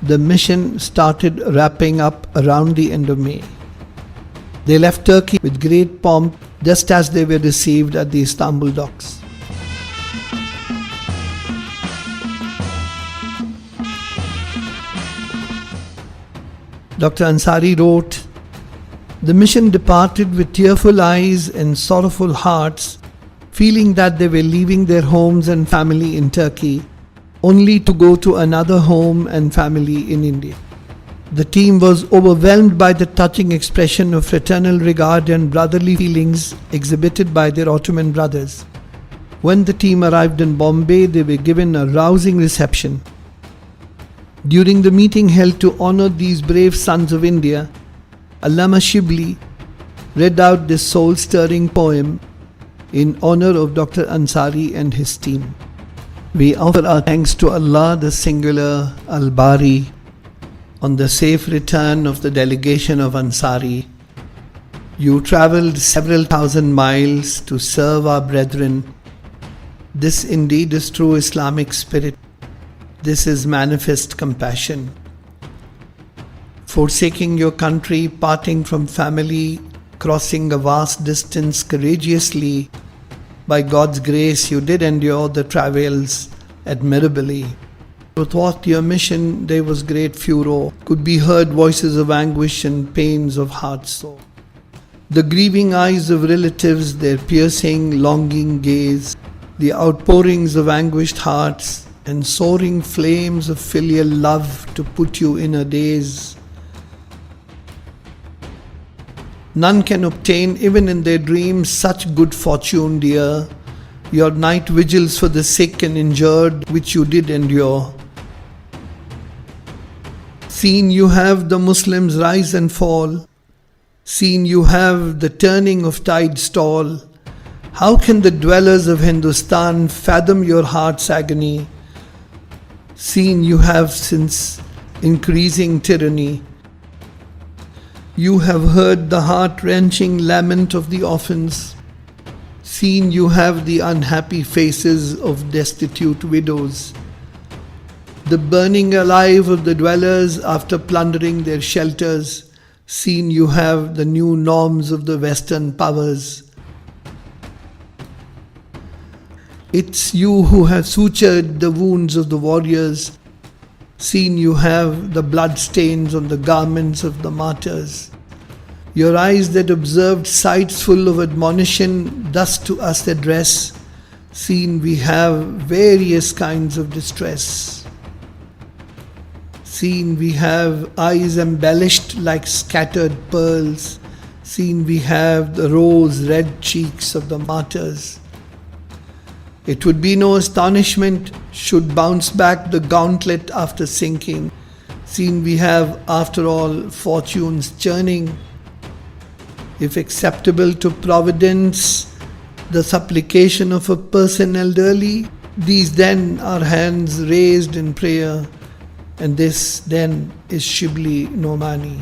the mission started wrapping up around the end of May. They left Turkey with great pomp, just as they were received at the Istanbul docks. Dr. Ansari wrote, "The mission departed with tearful eyes and sorrowful hearts, feeling that they were leaving their homes and family in Turkey, only to go to another home and family in India. The team was overwhelmed by the touching expression of fraternal regard and brotherly feelings exhibited by their Ottoman brothers. When the team arrived in Bombay, they were given a rousing reception. During the meeting held to honor these brave sons of India, Allama Shibli read out this soul-stirring poem in honor of Dr. Ansari and his team. We offer our thanks to Allah, the singular Al-Bari, on the safe return of the delegation of Ansari. You travelled several thousand miles to serve our brethren. This indeed is true Islamic spirit. This is manifest compassion. Forsaking your country, parting from family, crossing a vast distance courageously, by God's grace you did endure the travails admirably. Athwart your mission there was great furor, could be heard voices of anguish and pains of heart sore. The grieving eyes of relatives, their piercing, longing gaze, the outpourings of anguished hearts, and soaring flames of filial love to put you in a daze. None can obtain, even in their dreams, such good fortune, dear. Your night vigils for the sick and injured, which you did endure. Seen you have the Muslims rise and fall, seen you have the turning of tides tall. How can the dwellers of Hindustan fathom your heart's agony? Seen you have since increasing tyranny. You have heard the heart-wrenching lament of the orphans. Seen you have the unhappy faces of destitute widows. The burning alive of the dwellers after plundering their shelters. Seen you have the new norms of the Western powers. It's you who have sutured the wounds of the warriors. Seen you have the blood stains on the garments of the martyrs. Your eyes that observed sights full of admonition thus to us address. Seen we have various kinds of distress. Seen we have eyes embellished like scattered pearls. Seen we have the rose-red cheeks of the martyrs. It would be no astonishment should bounce back the gauntlet after sinking. Seen we have, after all, fortunes churning. If acceptable to Providence, the supplication of a person elderly, these then are hands raised in prayer, and this then is Shibli Nomani.